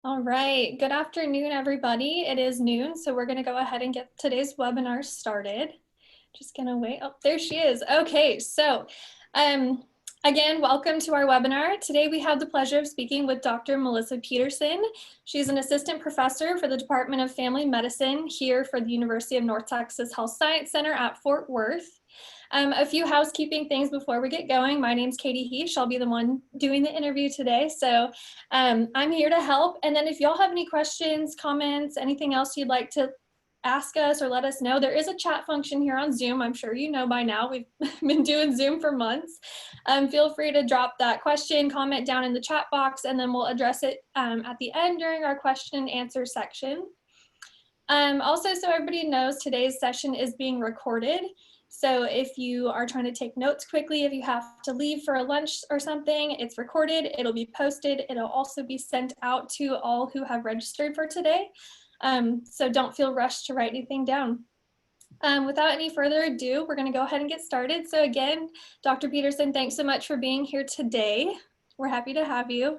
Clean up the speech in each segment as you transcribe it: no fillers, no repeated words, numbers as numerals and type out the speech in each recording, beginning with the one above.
All right. Good afternoon, everybody. It is noon, so we're going to go ahead and get today's webinar started. Just going to wait. Oh, there she is. Okay, so um, again, welcome to our webinar. Today we have the pleasure of speaking with Dr. Melissa Petersen. She's an assistant professor for the Department of Family Medicine here for the University of North Texas Health Science Center at Fort Worth. A few housekeeping things before we get going. My name's Katie Heesh. I'll be the one doing the interview today. So I'm here to help. And then if y'all have any questions, comments, anything else you'd like to ask us or let us know, there is a chat function here on Zoom. I'm sure you know by now. We've been doing Zoom for months. Feel free to drop that question, comment down in the chat box, and then we'll address it at the end during our question and answer section. Also, so everybody knows, today's session is being recorded. So if you are trying to take notes quickly, if you have to leave for a lunch or something, it's recorded, it'll be posted. It'll also be sent out to all who have registered for today. So don't feel rushed to write anything down. Without any further ado, we're going to go ahead and get started. So again, Dr. Petersen, thanks so much for being here today. We're happy to have you.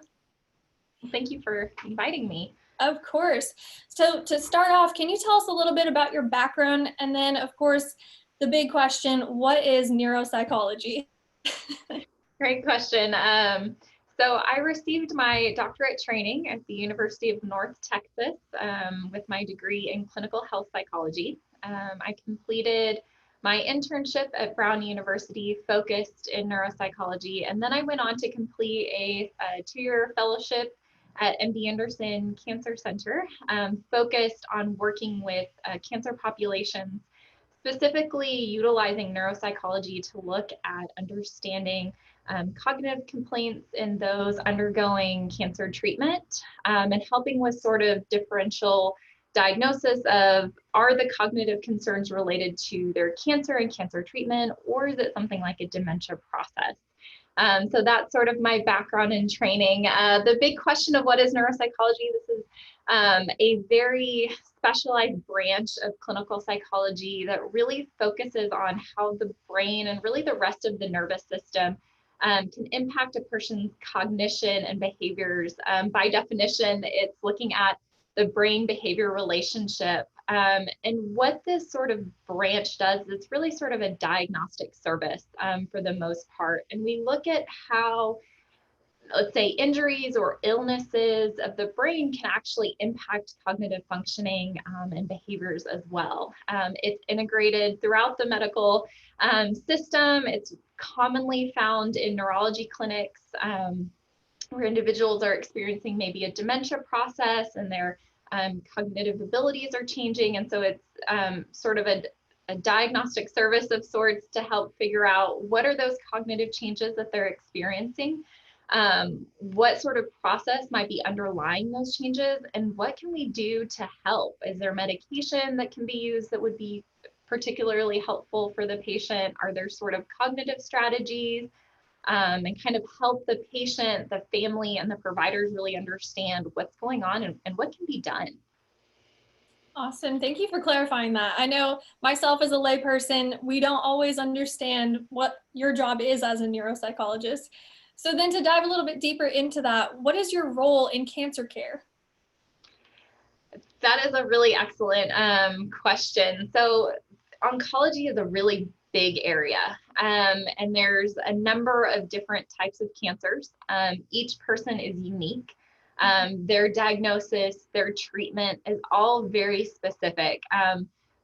Thank you for inviting me. Of course. So to start off, can you tell us a little bit about your background? And then, of course, the big question, what is neuropsychology? Great question. So I received my doctorate training at the University of North Texas with my degree in clinical health psychology. I completed my internship at Brown University focused in neuropsychology, and then I went on to complete a two-year fellowship at MD Anderson Cancer Center, focused on working with cancer populations, specifically utilizing neuropsychology to look at understanding cognitive complaints in those undergoing cancer treatment, and helping with sort of differential diagnosis of, are the cognitive concerns related to their cancer and cancer treatment, or is it something like a dementia process? So that's sort of my background and training. The big question of what is neuropsychology, this is a very specialized branch of clinical psychology that really focuses on how the brain and really the rest of the nervous system can impact a person's cognition and behaviors. By definition, it's looking at the brain behavior relationship. And what this sort of branch does is it's really sort of a diagnostic service for the most part. And we look at how, let's say, injuries or illnesses of the brain can actually impact cognitive functioning and behaviors as well. It's integrated throughout the medical system. It's commonly found in neurology clinics where individuals are experiencing maybe a dementia process and their cognitive abilities are changing. And so it's sort of a diagnostic service of sorts to help figure out what are those cognitive changes that they're experiencing. What sort of process might be underlying those changes, and what can we do to help? Is there medication that can be used that would be particularly helpful for the patient? Are there sort of cognitive strategies and kind of help the patient, the family, and the providers really understand what's going on and what can be done? Awesome. Thank you for clarifying that. I know myself as a layperson, we don't always understand what your job is as a neuropsychologist. So then to dive a little bit deeper into that, what is your role in cancer care? That is a really excellent question. So oncology is a really big area, and there's a number of different types of cancers. Each person is unique. Their diagnosis, their treatment is all very specific.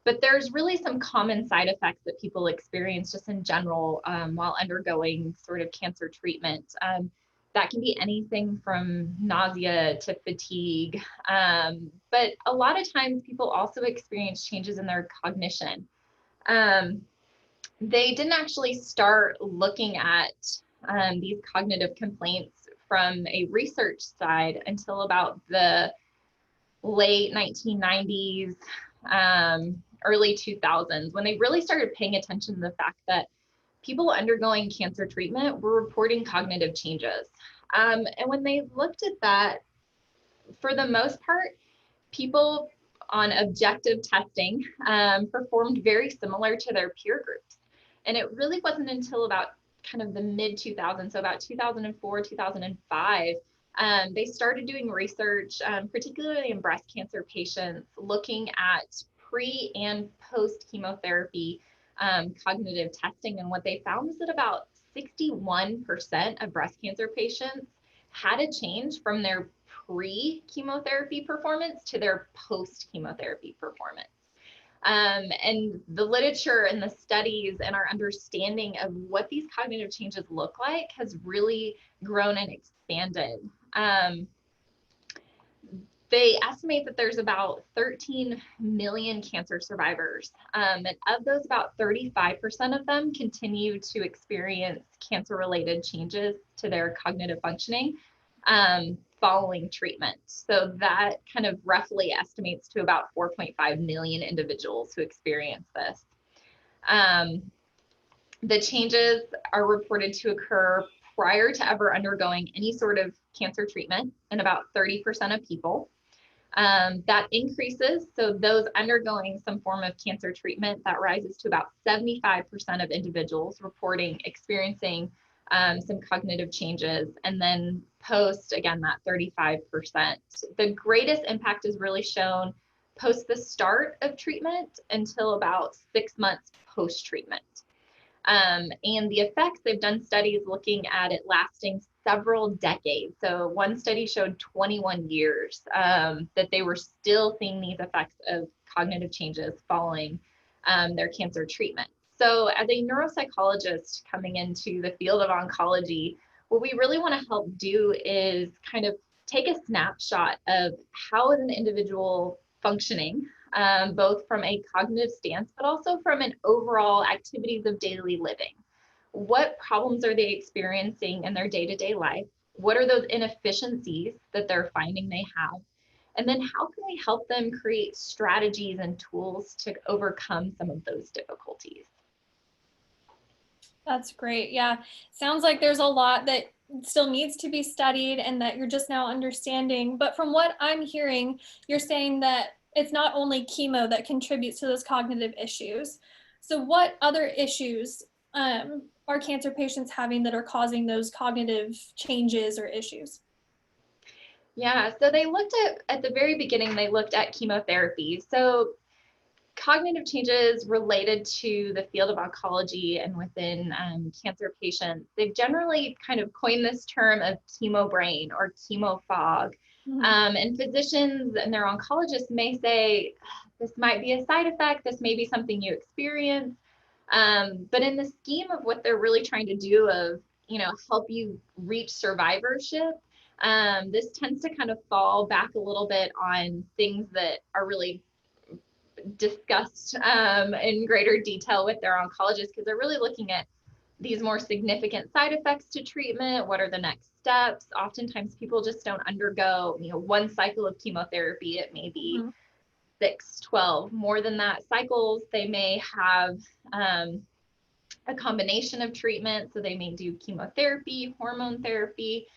But there's really some common side effects that people experience just in general while undergoing sort of cancer treatment. That can be anything from nausea to fatigue. But a lot of times people also experience changes in their cognition. They didn't actually start looking at these cognitive complaints from a research side until about the late 1990s, early 2000s, when they really started paying attention to the fact that people undergoing cancer treatment were reporting cognitive changes. And when they looked at that, for the most part, people on objective testing performed very similar to their peer groups. And it really wasn't until about kind of the mid 2000s, so about 2004, 2005, They started doing research, particularly in breast cancer patients, looking at pre and post chemotherapy cognitive testing. And what they found was that about 61% of breast cancer patients had a change from their pre-chemotherapy performance to their post-chemotherapy performance. And the literature and the studies and our understanding of what these cognitive changes look like has really grown and expanded. They estimate that there's about 13 million cancer survivors. And of those, about 35% of them continue to experience cancer-related changes to their cognitive functioning following treatment. So that kind of roughly estimates to about 4.5 million individuals who experience this. The changes are reported to occur prior to ever undergoing any sort of cancer treatment in about 30% of people. That increases, so those undergoing some form of cancer treatment, that rises to about 75% of individuals reporting experiencing some cognitive changes, and then post, again, that 35%. The greatest impact is really shown post the start of treatment until about 6 months post-treatment. And the effects, they've done studies looking at it lasting several decades. So one study showed 21 years that they were still seeing these effects of cognitive changes following their cancer treatment. So as a neuropsychologist coming into the field of oncology, what we really want to help do is kind of take a snapshot of how is an individual functioning, both from a cognitive stance, but also from an overall activities of daily living. What problems are they experiencing in their day-to-day life? What are those inefficiencies that they're finding they have? And then how can we help them create strategies and tools to overcome some of those difficulties? That's great. Yeah. Sounds like there's a lot that still needs to be studied and that you're just now understanding. But from what I'm hearing, you're saying that it's not only chemo that contributes to those cognitive issues. So, what other issues are cancer patients having that are causing those cognitive changes or issues? Yeah, so they looked at the very beginning, they looked at chemotherapy. So cognitive changes related to the field of oncology and within cancer patients, they've generally kind of coined this term of chemo brain or chemo fog. And physicians and their oncologists may say, this might be a side effect, this may be something you experience. But in the scheme of what they're really trying to do of, help you reach survivorship, this tends to kind of fall back a little bit on things that are really discussed in greater detail with their oncologist, because they're really looking at these more significant side effects to treatment. What are the next steps? Oftentimes people just don't undergo, one cycle of chemotherapy. It may be 6, 12, more than that cycles. They may have a combination of treatment. So they may do chemotherapy, hormone therapy.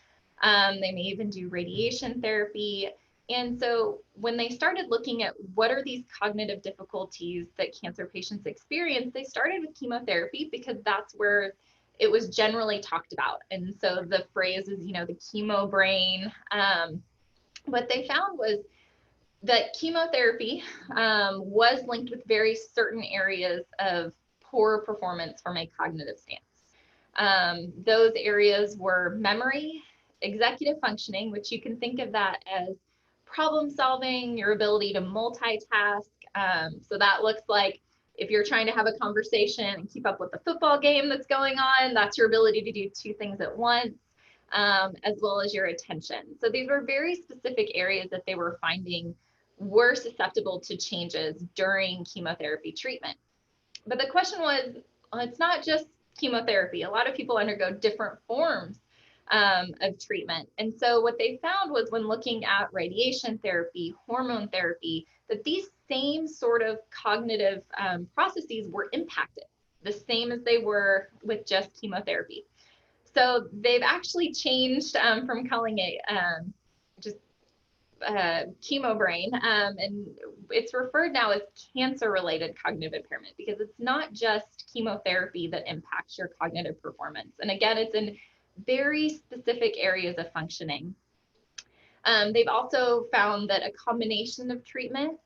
They may even do radiation therapy. And so when they started looking at what are these cognitive difficulties that cancer patients experience, they started with chemotherapy because that's where it was generally talked about. And so the phrase is, the chemo brain. What they found was that chemotherapy was linked with very certain areas of poor performance from a cognitive stance. Those areas were memory, executive functioning, which you can think of that as problem solving, your ability to multitask. So that looks like if you're trying to have a conversation and keep up with the football game that's going on, that's your ability to do 2 things at once, as well as your attention. So these were very specific areas that they were finding were susceptible to changes during chemotherapy treatment. But the question was, well, it's not just chemotherapy. A lot of people undergo different forms of treatment. And so what they found was when looking at radiation therapy, hormone therapy, that these same sort of cognitive processes were impacted, the same as they were with just chemotherapy. So they've actually changed from calling it just chemo brain, and it's referred now as cancer-related cognitive impairment, because it's not just chemotherapy that impacts your cognitive performance. And again, it's in very specific areas of functioning. They've also found that a combination of treatment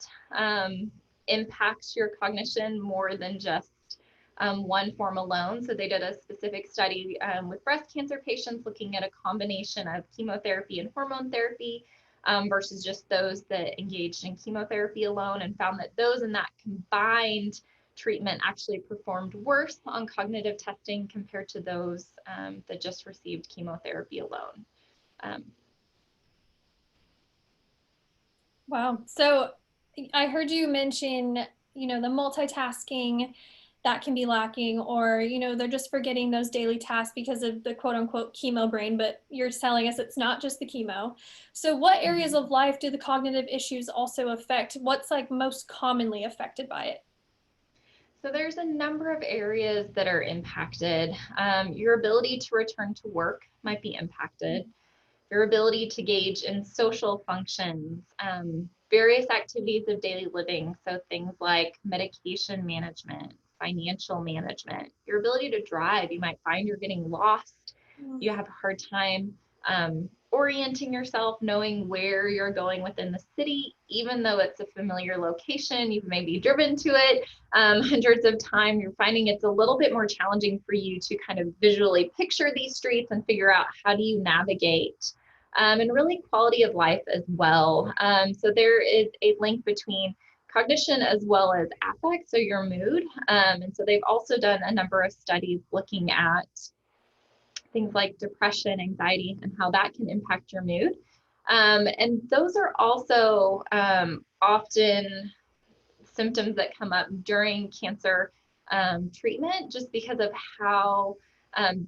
impacts your cognition more than just one form alone. So they did a specific study with breast cancer patients looking at a combination of chemotherapy and hormone therapy versus just those that engaged in chemotherapy alone, and found that those in that combined treatment actually performed worse on cognitive testing compared to those that just received chemotherapy alone. Wow. So I heard you mention, the multitasking that can be lacking, or, they're just forgetting those daily tasks because of the quote unquote chemo brain, but you're telling us it's not just the chemo. So what areas of life do the cognitive issues also affect? What's like most commonly affected by it? So there's a number of areas that are impacted. Your ability to return to work might be impacted. Your ability to gauge in social functions, various activities of daily living. So things like medication management, financial management, your ability to drive. You might find you're getting lost. You have a hard time orienting yourself, knowing where you're going within the city, even though it's a familiar location. You've maybe driven to it hundreds of times. You're finding it's a little bit more challenging for you to kind of visually picture these streets and figure out how do you navigate. And really quality of life as well. So there is a link between cognition as well as affect, so your mood. And so they've also done a number of studies looking at things like depression, anxiety, and how that can impact your mood. And those are also often symptoms that come up during cancer treatment, just because of how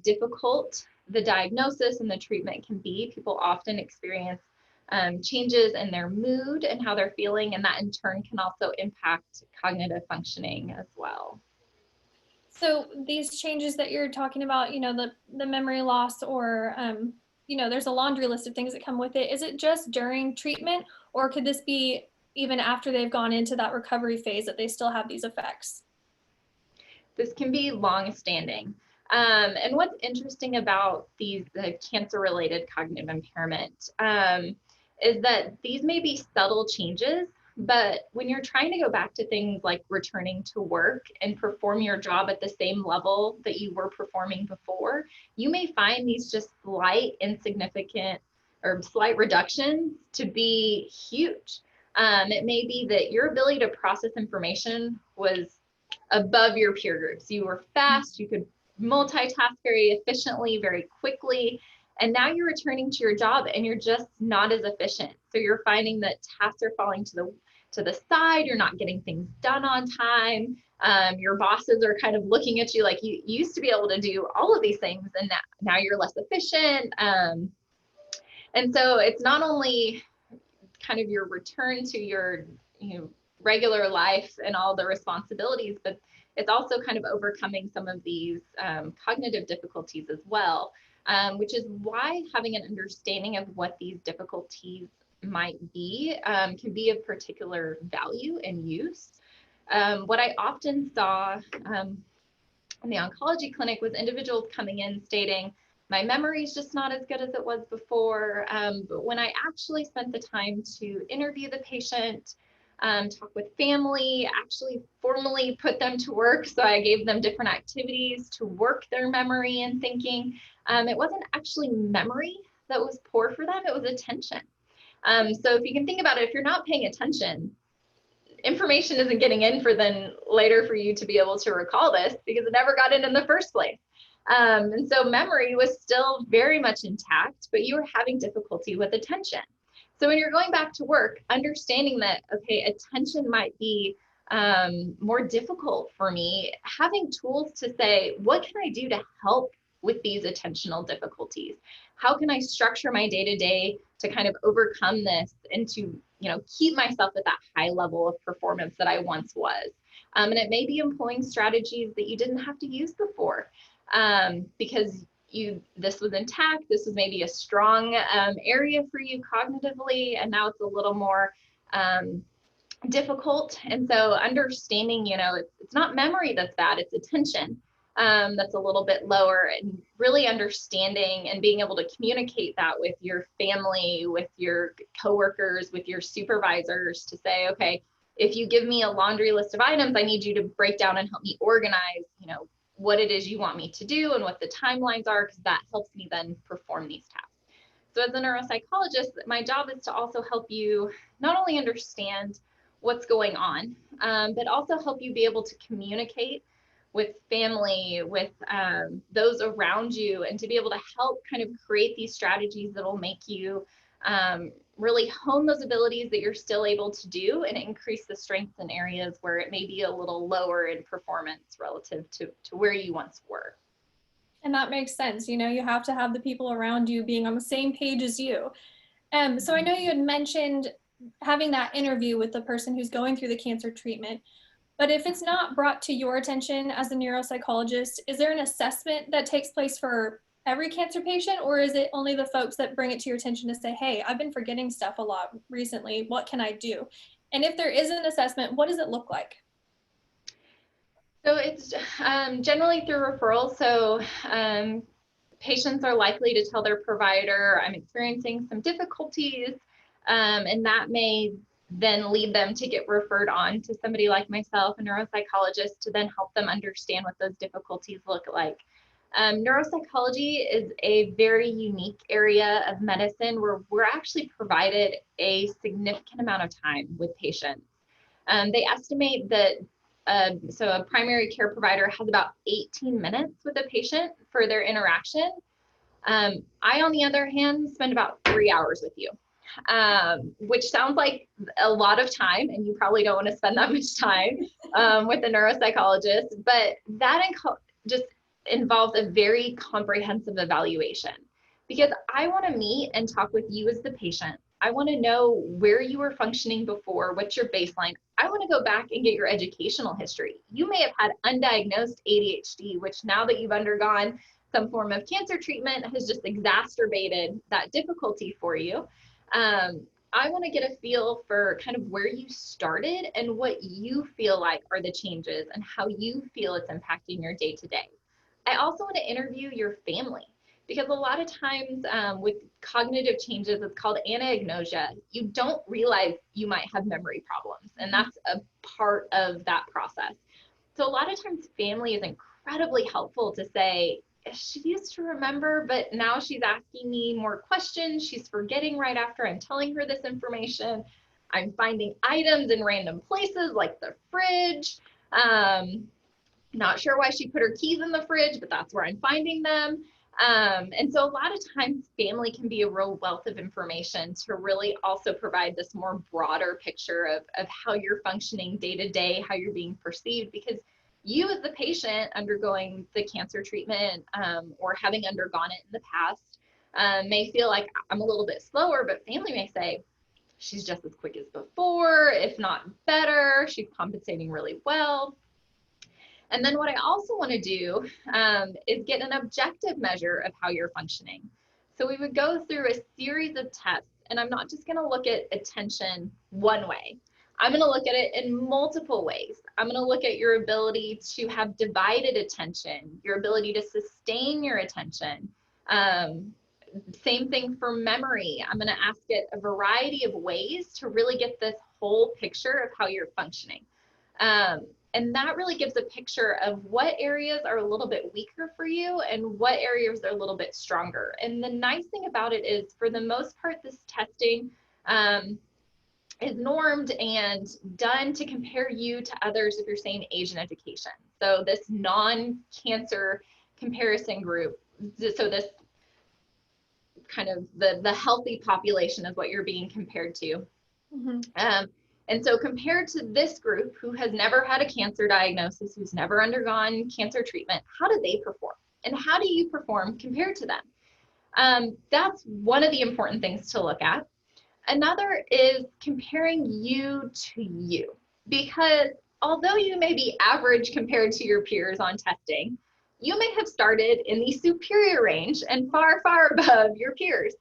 difficult the diagnosis and the treatment can be. People often experience changes in their mood and how they're feeling, and that in turn can also impact cognitive functioning as well. So these changes that you're talking about, the memory loss, or there's a laundry list of things that come with it. Is it just during treatment, or could this be even after they've gone into that recovery phase that they still have these effects? This can be long-standing. And what's interesting about the cancer-related cognitive impairment is that these may be subtle changes, but when you're trying to go back to things like returning to work and perform your job at the same level that you were performing before, you may find these just slight, insignificant, or slight reductions to be huge. It may be that your ability to process information was above your peer groups. You were fast, you could multitask very efficiently, very quickly, and now you're returning to your job and you're just not as efficient. So you're finding that tasks are falling to the side, you're not getting things done on time. Your bosses are kind of looking at you like you used to be able to do all of these things, and now you're less efficient. And so it's not only kind of your return to your regular life and all the responsibilities, but it's also kind of overcoming some of these cognitive difficulties as well, which is why having an understanding of what these difficulties might be can be of particular value and use. What I often saw in the oncology clinic was individuals coming in stating, my memory is just not as good as it was before. But when I actually spent the time to interview the patient, talk with family, actually formally put them to work. So I gave them different activities to work their memory and thinking. It wasn't actually memory that was poor for them, it was attention. So if you can think about it, if you're not paying attention, information isn't getting in for then later for you to be able to recall this because it never got in the first place. And so memory was still very much intact, but you were having difficulty with attention. So when you're going back to work, understanding that, okay, attention might be more difficult for me, having tools to say, what can I do to help with these attentional difficulties? How can I structure my day-to-day to kind of overcome this and to keep myself at that high level of performance that I once was? And it may be employing strategies that you didn't have to use before because this was intact, this was maybe a strong area for you cognitively, and now it's a little more difficult. And so understanding, it's not memory that's bad, it's attention. that's a little bit lower, and really understanding and being able to communicate that with your family, with your coworkers, with your supervisors to say, okay, if you give me a laundry list of items, I need you to break down and help me organize, what it is you want me to do and what the timelines are, because that helps me then perform these tasks. So as a neuropsychologist, my job is to also help you not only understand what's going on, but also help you be able to communicate with family, with those around you, and to be able to help kind of create these strategies that'll make you really hone those abilities that you're still able to do and increase the strengths in areas where it may be a little lower in performance relative to where you once were. And that makes sense. You have to have the people around you being on the same page as you. So I know you had mentioned having that interview with the person who's going through the cancer treatment, but if it's not brought to your attention as a neuropsychologist, is there an assessment that takes place for every cancer patient, or is it only the folks that bring it to your attention to say, hey, I've been forgetting stuff a lot recently, what can I do? And if there is an assessment, what does it look like? So it's generally through referrals. So patients are likely to tell their provider, I'm experiencing some difficulties, and that may then lead them to get referred on to somebody like myself, a neuropsychologist, to then help them understand what those difficulties look like. Neuropsychology is a very unique area of medicine where we're actually provided a significant amount of time with patients. They estimate that so a primary care provider has about 18 minutes with a patient for their interaction. I, on the other hand, spend about 3 hours with you, which sounds like a lot of time, and you probably don't want to spend that much time with a neuropsychologist, but that just involves a very comprehensive evaluation, because I want to meet and talk with you as the patient. I want to know where you were functioning before, what's your baseline. I want to go back and get your educational history. You may have had undiagnosed ADHD, which now that you've undergone some form of cancer treatment has just exacerbated that difficulty for you. I want to get a feel for kind of where you started and what you feel like are the changes and how you feel it's impacting your day to day. I also want to interview your family, because a lot of times with cognitive changes, it's called anagnosia. You don't realize you might have memory problems, and that's a part of that process. So a lot of times family is incredibly helpful to say, she used to remember, but now she's asking me more questions. She's forgetting right after I'm telling her this information. I'm finding items in random places like the fridge. Not sure why she put her keys in the fridge, but that's where I'm finding them. And so a lot of times family can be a real wealth of information to really also provide this more broader picture of how you're functioning day to day, how you're being perceived, because you as the patient undergoing the cancer treatment or having undergone it in the past may feel like I'm a little bit slower, but family may say, she's just as quick as before, if not better, she's compensating really well. And then what I also want to do is get an objective measure of how you're functioning. So we would go through a series of tests, and I'm not just going to look at attention one way. I'm going to look at it in multiple ways. I'm going to look at your ability to have divided attention, your ability to sustain your attention. Same thing for memory. I'm going to ask it a variety of ways to really get this whole picture of how you're functioning. And that really gives a picture of what areas are a little bit weaker for you and what areas are a little bit stronger. And the nice thing about it is, for the most part, this testing is normed and done to compare you to others if you're saying age and education. So this non-cancer comparison group, so this kind of the healthy population is what you're being compared to. Mm-hmm. And so compared to this group who has never had a cancer diagnosis, who's never undergone cancer treatment, how do they perform? And how do you perform compared to them? That's one of the important things to look at. Another is comparing you to you, because although you may be average compared to your peers on testing, you may have started in the superior range and far, far above your peers.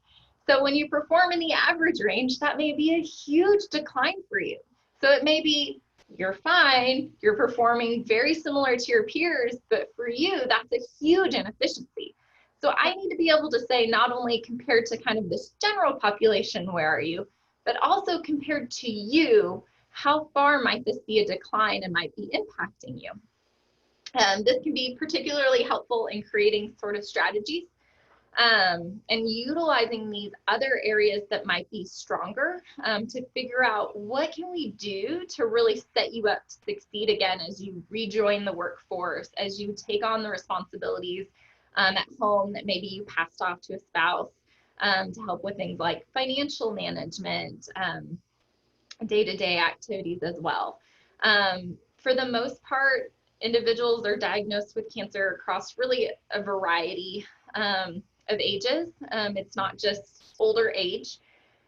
So when you perform in the average range, that may be a huge decline for you. So it may be you're fine, you're performing very similar to your peers, but for you, that's a huge inefficiency. So I need to be able to say, not only compared to kind of this general population, where are you, but also compared to you, how far might this be a decline and might be impacting you? This can be particularly helpful in creating sort of strategies and utilizing these other areas that might be stronger to figure out what can we do to really set you up to succeed again as you rejoin the workforce, as you take on the responsibilities at home that maybe you passed off to a spouse, to help with things like financial management, day-to-day activities as well. For the most part, individuals are diagnosed with cancer across really a variety of ages. It's not just older age.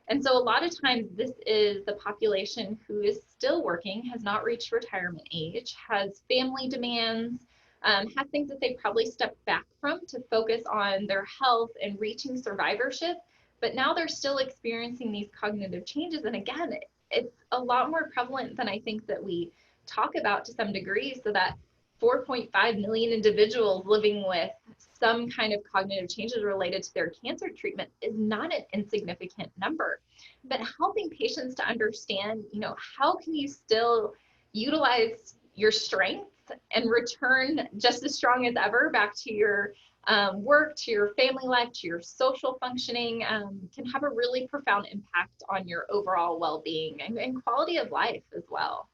And so a lot of times this is the population who is still working, has not reached retirement age, has family demands, has things that they probably stepped back from to focus on their health and reaching survivorship. But now they're still experiencing these cognitive changes. And again, it's a lot more prevalent than I think that we talk about to some degree, so that 4.5 million individuals living with some kind of cognitive changes related to their cancer treatment is not an insignificant number. But helping patients to understand, how can you still utilize your strengths and return just as strong as ever back to your work, to your family life, to your social functioning, can have a really profound impact on your overall well-being and quality of life as well.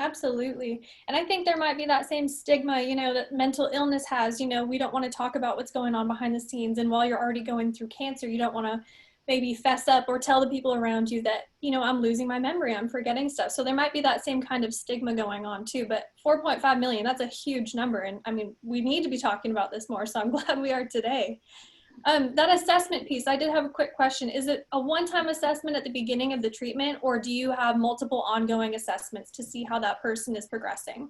Absolutely. And I think there might be that same stigma, that mental illness has, we don't want to talk about what's going on behind the scenes. And while you're already going through cancer, you don't want to maybe fess up or tell the people around you that, I'm losing my memory, I'm forgetting stuff. So there might be that same kind of stigma going on too. But 4.5 million, that's a huge number. And I mean, we need to be talking about this more. So I'm glad we are today. That assessment piece, I did have a quick question. Is it a one-time assessment at the beginning of the treatment, or do you have multiple ongoing assessments to see how that person is progressing?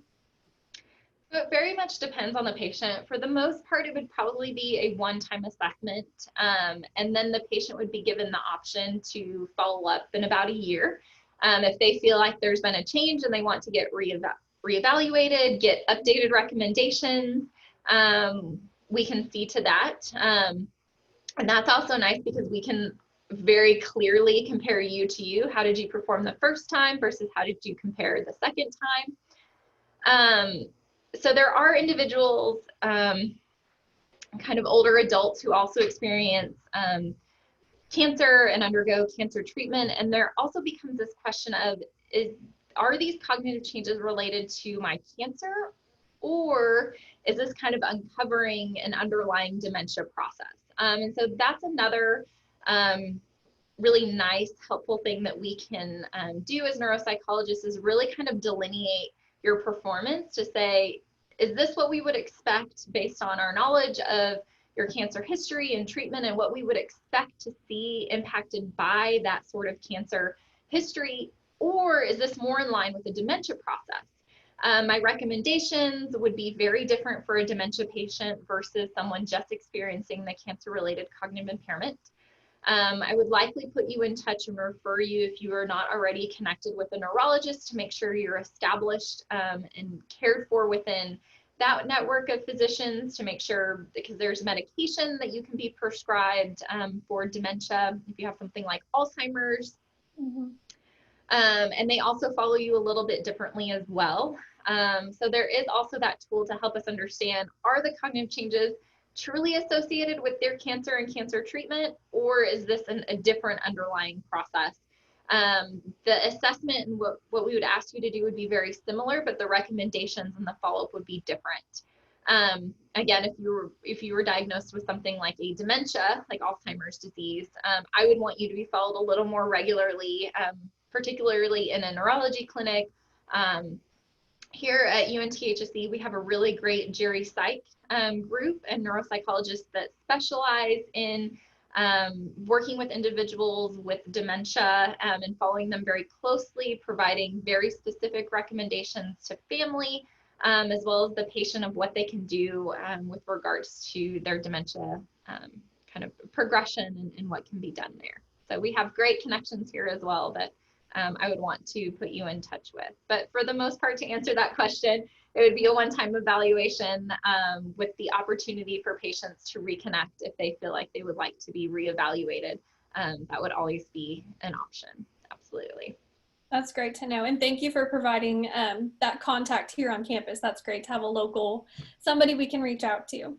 So it very much depends on the patient. For the most part, it would probably be a one-time assessment, and then the patient would be given the option to follow up in about a year. If they feel like there's been a change and they want to get reevaluated, get updated recommendations, we can see to that. And that's also nice because we can very clearly compare you to you. How did you perform the first time versus how did you compare the second time? So there are individuals, kind of older adults, who also experience cancer and undergo cancer treatment. And there also becomes this question of, are these cognitive changes related to my cancer, or is this kind of uncovering an underlying dementia process? And so that's another really nice, helpful thing that we can do as neuropsychologists, is really kind of delineate your performance to say, is this what we would expect based on our knowledge of your cancer history and treatment and what we would expect to see impacted by that sort of cancer history, or is this more in line with the dementia process? My recommendations would be very different for a dementia patient versus someone just experiencing the cancer-related cognitive impairment. I would likely put you in touch and refer you, if you are not already connected with a neurologist, to make sure you're established and cared for within that network of physicians, to make sure, because there's medication that you can be prescribed for dementia if you have something like Alzheimer's. Mm-hmm. And they also follow you a little bit differently as well. So there is also that tool to help us understand, are the cognitive changes truly associated with their cancer and cancer treatment, or is this a different underlying process? The assessment and what we would ask you to do would be very similar, but the recommendations and the follow-up would be different. Again, if you were diagnosed with something like a dementia, like Alzheimer's disease, I would want you to be followed a little more regularly, particularly in a neurology clinic. Here at UNT HSC, we have a really great Jerry Psych group and neuropsychologists that specialize in working with individuals with dementia and following them very closely, providing very specific recommendations to family, as well as the patient, of what they can do with regards to their dementia kind of progression and what can be done there. So we have great connections here as well that I would want to put you in touch with. But for the most part, to answer that question, it would be a one-time evaluation with the opportunity for patients to reconnect if they feel like they would like to be reevaluated. That would always be an option. Absolutely. That's great to know. And thank you for providing that contact here on campus. That's great to have a local, somebody we can reach out to.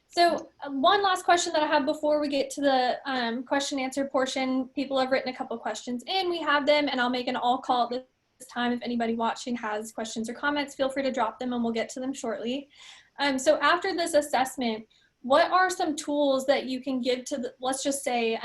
So one last question that I have before we get to the question answer portion. People have written a couple questions in, we have them, and I'll make an all call at this time. If anybody watching has questions or comments, feel free to drop them and we'll get to them shortly. So after this assessment, what are some tools that you can give to the, let's just say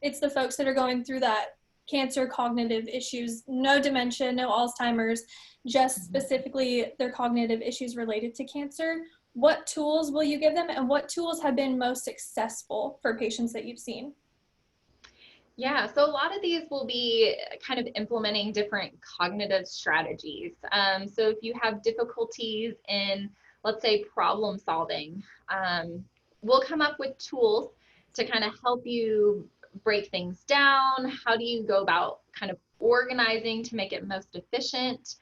it's the folks that are going through that cancer cognitive issues, no dementia, no Alzheimer's, just specifically their cognitive issues related to cancer. What tools will you give them, and what tools have been most successful for patients that you've seen? Yeah, so a lot of these will be kind of implementing different cognitive strategies. So if you have difficulties in, let's say, problem solving, we'll come up with tools to kind of help you break things down. How do you go about kind of organizing to make it most efficient?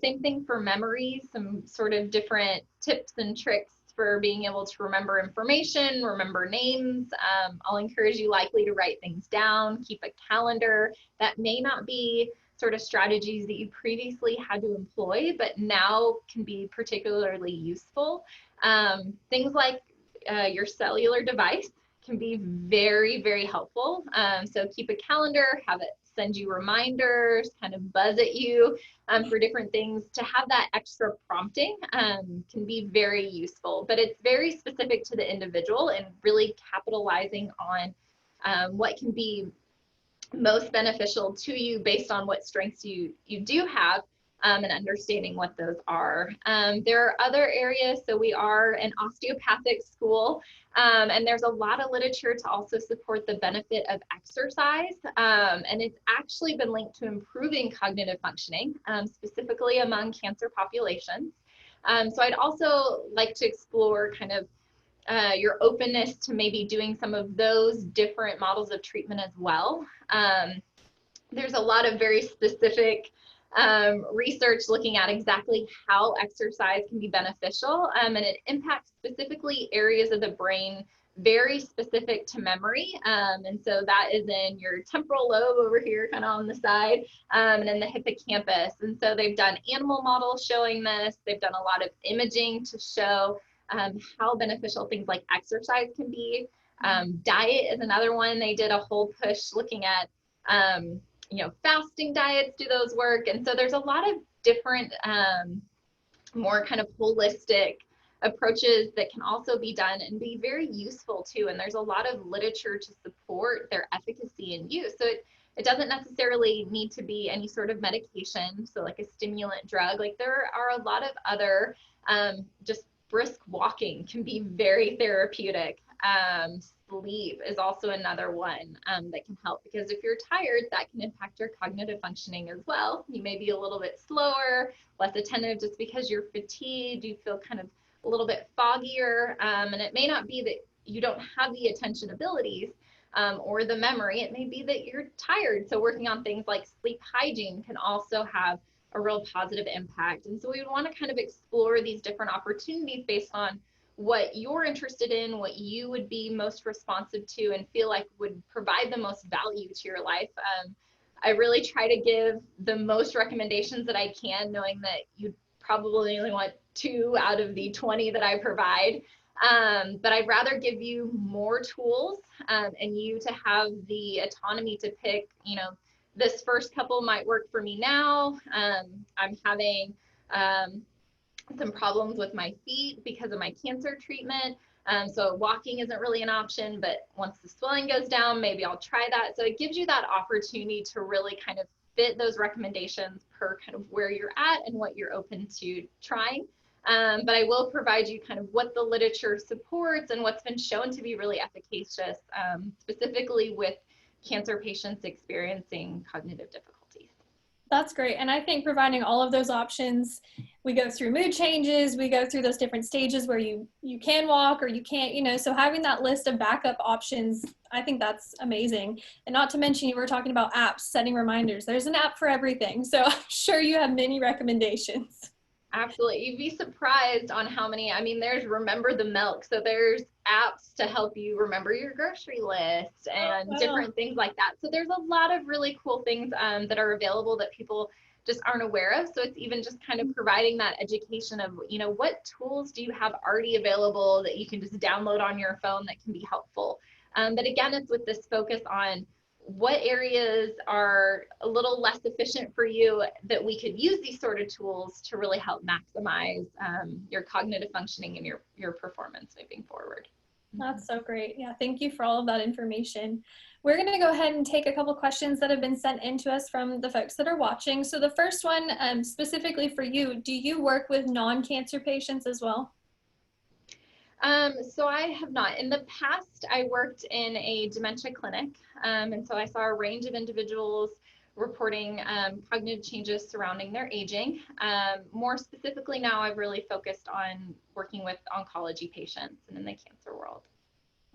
Same thing for memory, some sort of different tips and tricks for being able to remember information, remember names. I'll encourage you likely to write things down, keep a calendar. That may not be sort of strategies that you previously had to employ, but now can be particularly useful. Things like your cellular device can be very, very helpful. So keep a calendar, have it send you reminders, kind of buzz at you for different things. To have that extra prompting can be very useful, but it's very specific to the individual and really capitalizing on what can be most beneficial to you based on what strengths you do have and understanding what those are. There are other areas, so we are an osteopathic school, and there's a lot of literature to also support the benefit of exercise, and it's actually been linked to improving cognitive functioning, specifically among cancer populations. So I'd also like to explore kind of your openness to maybe doing some of those different models of treatment as well. There's a lot of very specific research looking at exactly how exercise can be beneficial, and it impacts specifically areas of the brain very specific to memory. And so that is in your temporal lobe over here, kind of on the side, and in the hippocampus. And so they've done animal models showing this. They've done a lot of imaging to show how beneficial things like exercise can be. Diet is another one. They did a whole push looking at fasting diets, do those work? And so there's a lot of different, more kind of holistic approaches that can also be done and be very useful too. And there's a lot of literature to support their efficacy and use. So it doesn't necessarily need to be any sort of medication, so like a stimulant drug. Like there are a lot of other, just brisk walking can be very therapeutic. Sleep is also another one that can help, because if you're tired, that can impact your cognitive functioning as well. You may be a little bit slower, less attentive just because you're fatigued. You feel kind of a little bit foggier, and it may not be that you don't have the attention abilities or the memory. It may be that you're tired. So working on things like sleep hygiene can also have a real positive impact. And so we would want to kind of explore these different opportunities based on what you're interested in, what you would be most responsive to and feel like would provide the most value to your life. I really try to give the most recommendations that I can, knowing that you probably only want 2 out of the 20 that I provide. But I'd rather give you more tools and you to have the autonomy to pick, this first couple might work for me now. I'm having some problems with my feet because of my cancer treatment. So walking isn't really an option, but once the swelling goes down, maybe I'll try that. So it gives you that opportunity to really kind of fit those recommendations per kind of where you're at and what you're open to trying. But I will provide you kind of what the literature supports and what's been shown to be really efficacious, specifically with cancer patients experiencing cognitive difficulties. That's great. And I think providing all of those options, we go through mood changes, we go through those different stages where you can walk or you can't, so having that list of backup options, I think that's amazing. And not to mention, you were talking about apps, setting reminders. There's an app for everything. So I'm sure you have many recommendations. Absolutely. You'd be surprised on how many, I mean, there's Remember the Milk. So there's apps to help you remember your grocery list Oh, and wow. different things like that. So there's a lot of really cool things that are available that people just aren't aware of. So it's even just kind of providing that education of, what tools do you have already available that you can just download on your phone that can be helpful. But again, it's with this focus on what areas are a little less efficient for you that we could use these sort of tools to really help maximize your cognitive functioning and your performance moving forward. That's so great. Yeah, thank you for all of that information. We're going to go ahead and take a couple questions that have been sent in to us from the folks that are watching. So the first one, specifically for you, do you work with non-cancer patients as well? So I have not. In the past, I worked in a dementia clinic, and so I saw a range of individuals reporting cognitive changes surrounding their aging. More specifically now, I've really focused on working with oncology patients and in the cancer world.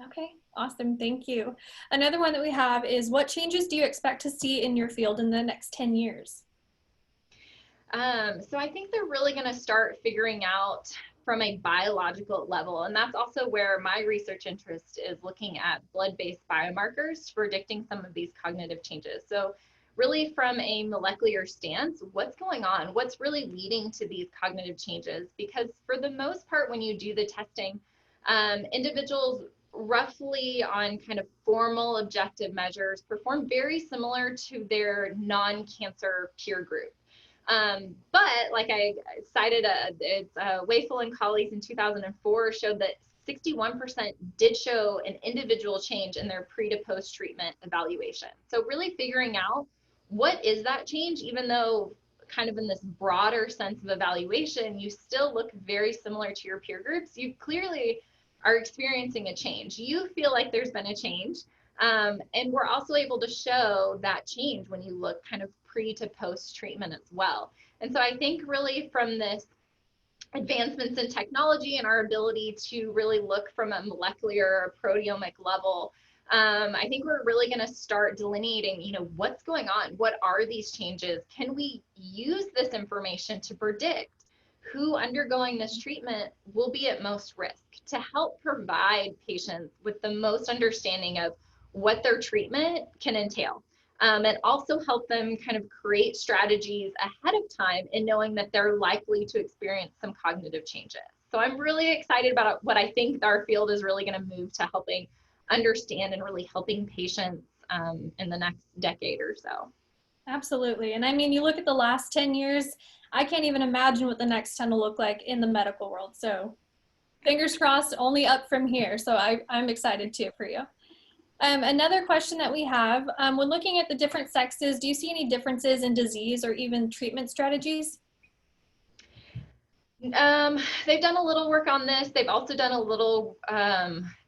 Okay, awesome. Thank you. Another one that we have is, what changes do you expect to see in your field in the next 10 years? So I think they're really going to start figuring out from a biological level. And that's also where my research interest is looking at blood-based biomarkers for predicting some of these cognitive changes. So really from a molecular stance, what's going on? What's really leading to these cognitive changes? Because for the most part, when you do the testing, individuals roughly on kind of formal objective measures perform very similar to their non-cancer peer group. But like I cited, Wayful and colleagues in 2004 showed that 61% did show an individual change in their pre to post treatment evaluation. So really figuring out what is that change, even though kind of in this broader sense of evaluation, you still look very similar to your peer groups. You clearly are experiencing a change. You feel like there's been a change. And we're also able to show that change when you look kind of pre to post treatment as well. And so I think really from this advancements in technology and our ability to really look from a molecular proteomic level, I think we're really going to start delineating, what's going on? What are these changes? Can we use this information to predict who undergoing this treatment will be at most risk to help provide patients with the most understanding of what their treatment can entail? And also help them kind of create strategies ahead of time in knowing that they're likely to experience some cognitive changes. So I'm really excited about what I think our field is really going to move to helping understand and really helping patients in the next decade or so. Absolutely. And I mean, you look at the last 10 years, I can't even imagine what the next 10 will look like in the medical world. So fingers crossed, only up from here. So I'm excited too for you. Another question that we have, when looking at the different sexes, do you see any differences in disease or even treatment strategies? They've done a little work on this. They've also done a little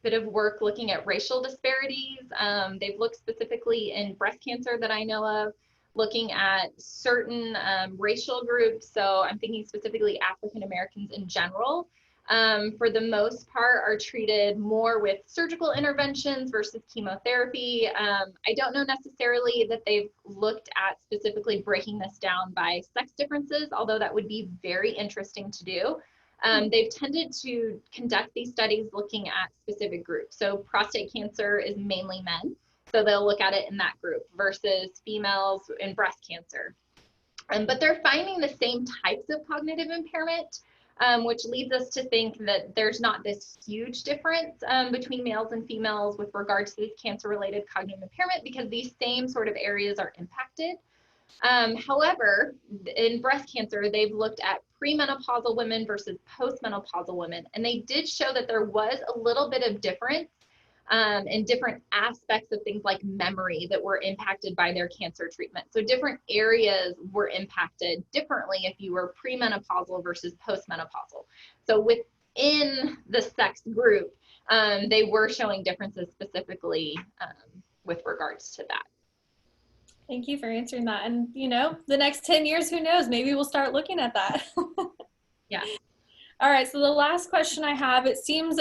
bit of work looking at racial disparities. They've looked specifically in breast cancer that I know of, looking at certain racial groups. So I'm thinking specifically African Americans in general. For the most part, are treated more with surgical interventions versus chemotherapy. I don't know necessarily that they've looked at specifically breaking this down by sex differences, although that would be very interesting to do. They've tended to conduct these studies looking at specific groups. So prostate cancer is mainly men, so they'll look at it in that group versus females in breast cancer. But they're finding the same types of cognitive impairment, which leads us to think that there's not this huge difference between males and females with regards to this cancer-related cognitive impairment because these same sort of areas are impacted. However, in breast cancer, they've looked at premenopausal women versus postmenopausal women, and they did show that there was a little bit of difference and different aspects of things like memory that were impacted by their cancer treatment. So different areas were impacted differently if you were premenopausal versus postmenopausal. So within the sex group, they were showing differences specifically with regards to that. Thank you for answering that. And, the next 10 years, who knows? Maybe we'll start looking at that. Yeah. All right, so the last question I have, it seems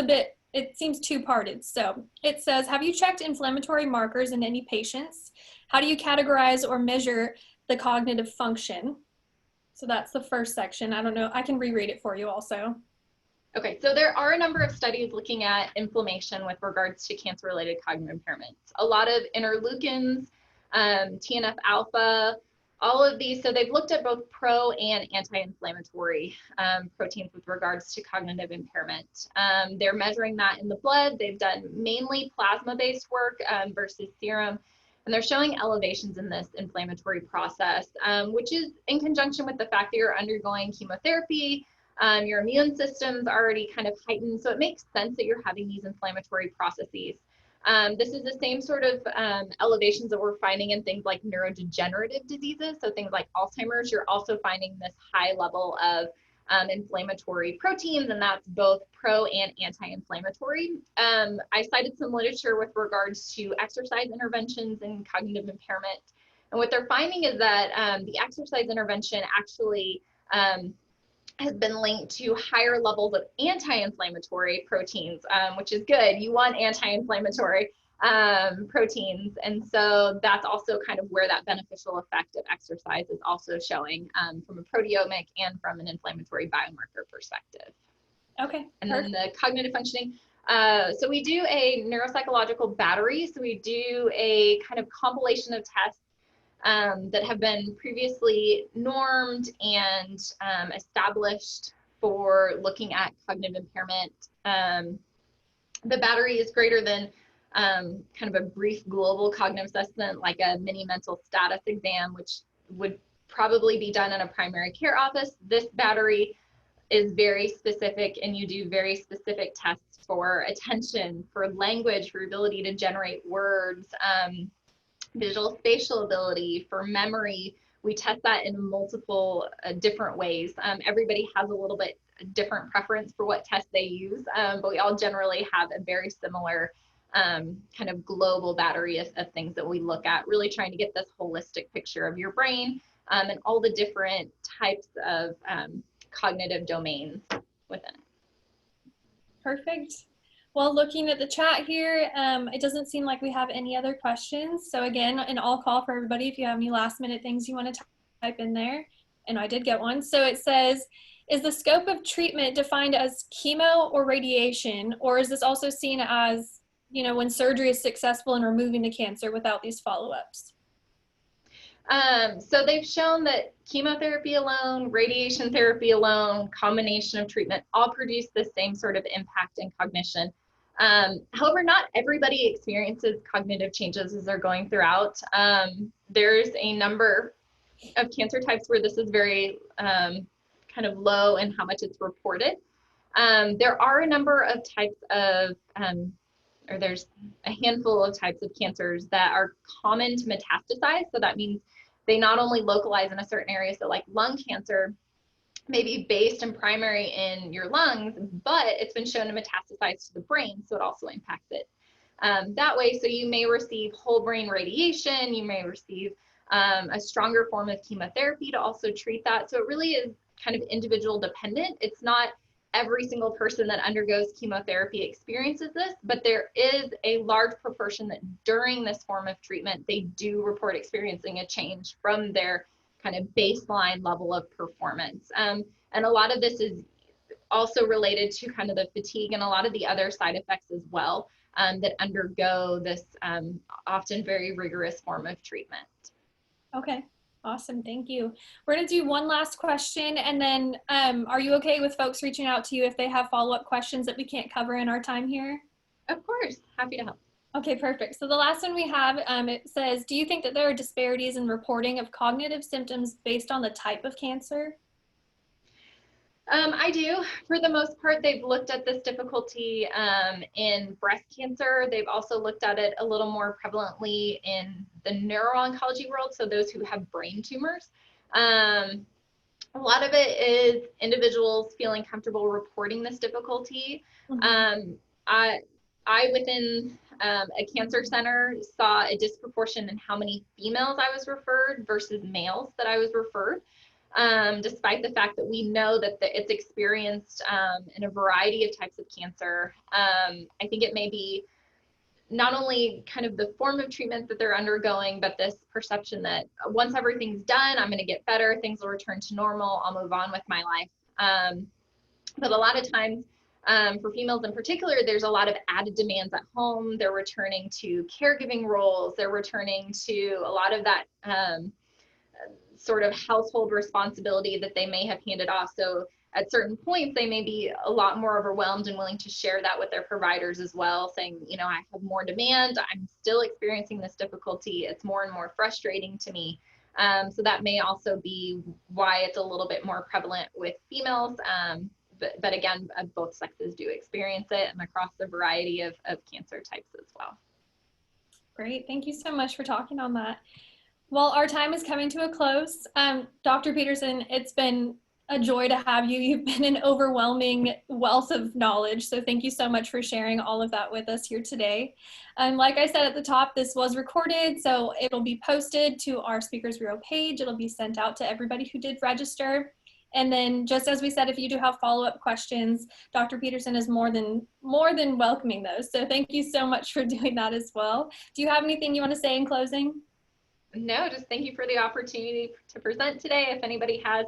two-parted. So it says, have you checked inflammatory markers in any patients? How do you categorize or measure the cognitive function? So that's the first section. I don't know. I can reread it for you also. Okay, so there are a number of studies looking at inflammation with regards to cancer-related cognitive impairments. A lot of interleukins, TNF alpha, all of these. So they've looked at both pro and anti-inflammatory proteins with regards to cognitive impairment. They're measuring that in the blood. They've done mainly plasma-based work versus serum. And they're showing elevations in this inflammatory process, which is in conjunction with the fact that you're undergoing chemotherapy. Your immune system's already kind of heightened, so it makes sense that you're having these inflammatory processes. This is the same sort of elevations that we're finding in things like neurodegenerative diseases. So things like Alzheimer's, you're also finding this high level of inflammatory proteins, and that's both pro and anti-inflammatory. I cited some literature with regards to exercise interventions and cognitive impairment. And what they're finding is that the exercise intervention actually has been linked to higher levels of anti-inflammatory proteins, which is good. You want anti-inflammatory proteins. And so that's also kind of where that beneficial effect of exercise is also showing from a proteomic and from an inflammatory biomarker perspective. Okay. And then the cognitive functioning. So we do a neuropsychological battery. So we do a kind of compilation of tests that have been previously normed and established for looking at cognitive impairment. The battery is greater than kind of a brief global cognitive assessment, like a mini mental status exam, which would probably be done in a primary care office. This battery is very specific, and you do very specific tests for attention, for language, for ability to generate words, visual spatial ability, for memory. We test that in multiple different ways. Everybody has a little bit different preference for what test they use, but we all generally have a very similar kind of global battery of things that we look at, really trying to get this holistic picture of your brain and all the different types of cognitive domains within it. Perfect. Well, looking at the chat here, it doesn't seem like we have any other questions. So again, an all call for everybody if you have any last minute things you want to type in there. And I did get one. So it says, is the scope of treatment defined as chemo or radiation? Or is this also seen as, when surgery is successful in removing the cancer without these follow-ups? So they've shown that chemotherapy alone, radiation therapy alone, combination of treatment, all produce the same sort of impact in cognition. However, not everybody experiences cognitive changes as they're going throughout. There's a number of cancer types where this is very kind of low in how much it's reported. There are a number of types of or there's a handful of types of cancers that are common to metastasize. So that means they not only localize in a certain area, so like lung cancer may be based in primary in your lungs, but it's been shown to metastasize to the brain, so it also impacts it that way. So you may receive whole brain radiation, you may receive a stronger form of chemotherapy to also treat that. So it really is kind of individual dependent. It's not every single person that undergoes chemotherapy experiences this, but there is a large proportion that during this form of treatment, they do report experiencing a change from their kind of baseline level of performance. And a lot of this is also related to kind of the fatigue and a lot of the other side effects as well that undergo this often very rigorous form of treatment. Okay. Awesome. Thank you. We're going to do one last question. And then are you okay with folks reaching out to you if they have follow-up questions that we can't cover in our time here? Of course. Happy to help. Okay, perfect. So the last one we have, it says, do you think that there are disparities in reporting of cognitive symptoms based on the type of cancer? I do. For the most part, they've looked at this difficulty in breast cancer. They've also looked at it a little more prevalently in the neuro-oncology world, so those who have brain tumors. A lot of it is individuals feeling comfortable reporting this difficulty. Mm-hmm. I within a cancer center saw a disproportion in how many females I was referred versus males that I was referred, despite the fact that we know that it's experienced in a variety of types of cancer. I think it may be not only kind of the form of treatment that they're undergoing, but this perception that once everything's done, I'm going to get better, things will return to normal, I'll move on with my life. But a lot of times, for females in particular, there's a lot of added demands at home. They're returning to caregiving roles. They're returning to a lot of that sort of household responsibility that they may have handed off. So at certain points, they may be a lot more overwhelmed and willing to share that with their providers as well, saying, you know, I have more demand, I'm still experiencing this difficulty, it's more and more frustrating to me. So that may also be why it's a little bit more prevalent with females. But again, both sexes do experience it, and across a variety of cancer types as well. Great, thank you so much for talking on that. Well, our time is coming to a close. Dr. Petersen, it's been a joy to have you. You've been an overwhelming wealth of knowledge. So thank you so much for sharing all of that with us here today. Like I said at the top, this was recorded, so it'll be posted to our Speakers Bureau page. It'll be sent out to everybody who did register. And then just as we said, if you do have follow-up questions, Dr. Petersen is more than welcoming those. So thank you so much for doing that as well. Do you have anything you want to say in closing? No, just thank you for the opportunity to present today. If anybody has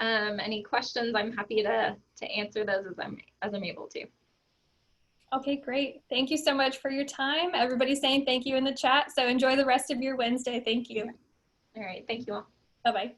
any questions, I'm happy to answer those as I'm able to. Okay, great. Thank you so much for your time. Everybody's saying thank you in the chat. So enjoy the rest of your Wednesday. Thank you. All right. Thank you all. Bye-bye.